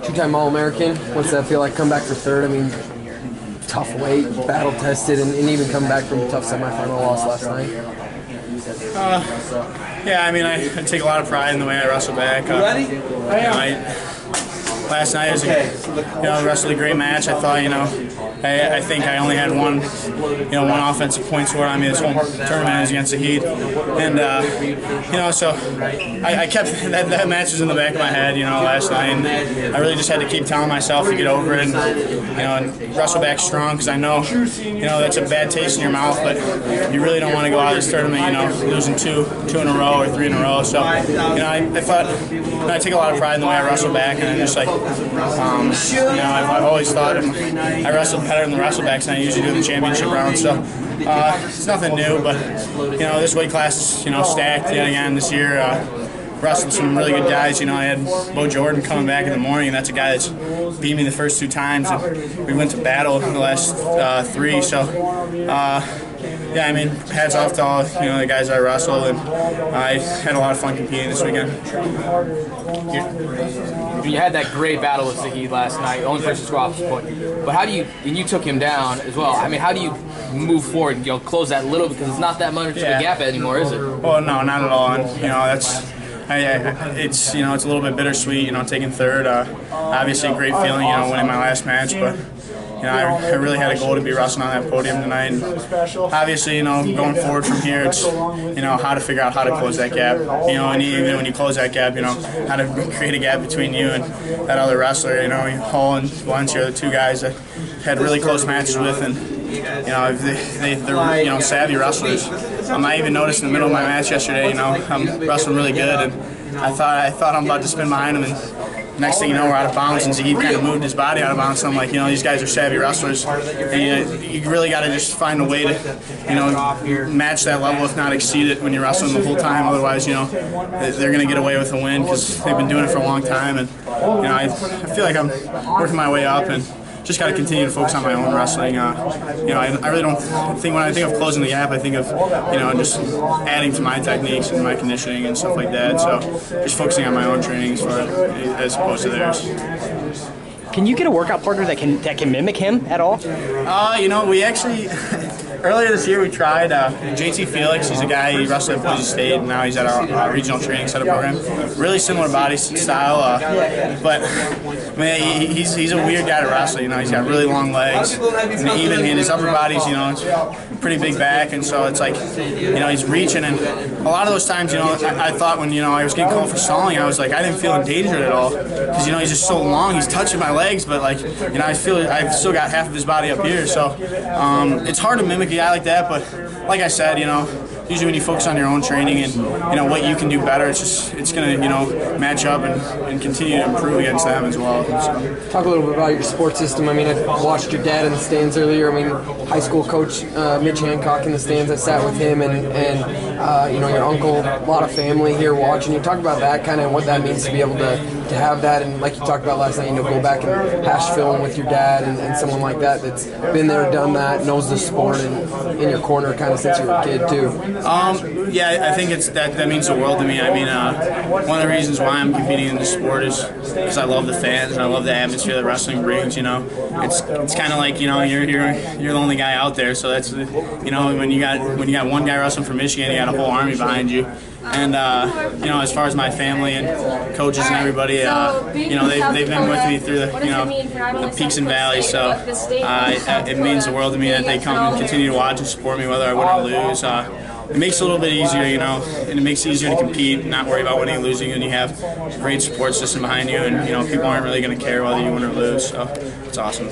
Two-time All-American. What's that feel like? Come back for third. I mean, tough weight, battle-tested, and even come back from a tough semifinal loss last night. Yeah, I mean, I take a lot of pride in the way I wrestle back. Last night was wrestled a great match. I thought, I think I only had one offensive point scored on me this whole tournament was against Zahid, and so I kept that match was in the back of my head, last night, and I really just had to keep telling myself to get over it, and wrestle back strong, because I know, that's a bad taste in your mouth, but you really don't want to go out of this tournament, losing two in a row or 3 in a row. So, I thought I take a lot of pride in the way I wrestle back, and I just I've always thought I wrestled better in the wrestlebacks than I usually do in the championship round. So it's nothing new, but this weight class is stacked yet again this year. Wrestled some really good guys. I had Bo Jordan coming back in the morning, and that's a guy that's beat me the first 2 times, and we went to battle in the last 3. So yeah, I mean, hats off to all the guys I wrestled, and I had a lot of fun competing this weekend. You had that great battle with Zahid last night, only person score off his point. But how do you, and you took him down as well, I mean, how do you move forward and close that little, because it's not that much of a gap anymore, is it? Well, no, not at all. And that's it's it's a little bit bittersweet, taking third. Obviously, a great feeling, winning my last match, but I really had a goal to be wrestling on that podium tonight. And obviously, going forward from here, it's how to figure out how to close that gap. And even when you close that gap, how to create a gap between you and that other wrestler. Hall and Valencia are the 2 guys that had really close matches with, and they're savvy wrestlers. I even noticed in the middle of my match yesterday, I'm wrestling really good, and I thought I'm about to spin behind him, and next thing you know, we're out of bounds, and Zahid kind of moved his body out of bounds. So I'm like, these guys are savvy wrestlers, and you really got to just find a way to, match that level, if not exceed it, when you're wrestling the whole time. Otherwise, they're going to get away with a win because they've been doing it for a long time, and I feel like I'm working my way up, and just got to continue to focus on my own wrestling. I really don't think, when I think of closing the gap, I think of, just adding to my techniques and my conditioning and stuff like that. So just focusing on my own training as opposed to theirs. Can you get a workout partner that can mimic him at all? We actually earlier this year we tried JT Felix. He's a guy, he wrestled at Boise State, and now he's at our regional training setup program. Really similar body style, but man, he's a weird guy to wrestle. He's got really long legs, and even in his upper body's it's pretty big back, and so it's like he's reaching, and a lot of those times I thought when I was getting called for stalling, I was like, I didn't feel endangered at all, because he's just so long, he's touching my legs, but like I feel I've still got half of his body up here, so it's hard to mimic a guy like that. But like I said, usually when you focus on your own training and what you can do better, it's going to match up and continue to improve against them as well. So. Talk a little bit about your support system. I mean, I watched your dad in the stands earlier. I mean, high school coach Mitch Hancock in the stands. I sat with him and your uncle, a lot of family here watching. You talk about that, kind of what that means to be able to have that, and like you talked about last night, go back and hash film with your dad and someone like that that's been there, done that, knows the sport, and in your corner kind of since you were a kid too. Yeah, I think that means the world to me. I mean, one of the reasons why I'm competing in this sport is because I love the fans and I love the atmosphere that wrestling brings. It's kind of like you're the only guy out there, so that's when you got one guy wrestling from Michigan, you got a whole army behind you. And as far as my family and coaches and everybody, they've been with me through the peaks and valleys. So it means the world to me that they come and continue to watch and support me, whether I win or lose. It makes it a little bit easier, and it makes it easier to compete and not worry about winning and losing, and you have a great support system behind you, and people aren't really going to care whether you win or lose. So it's awesome.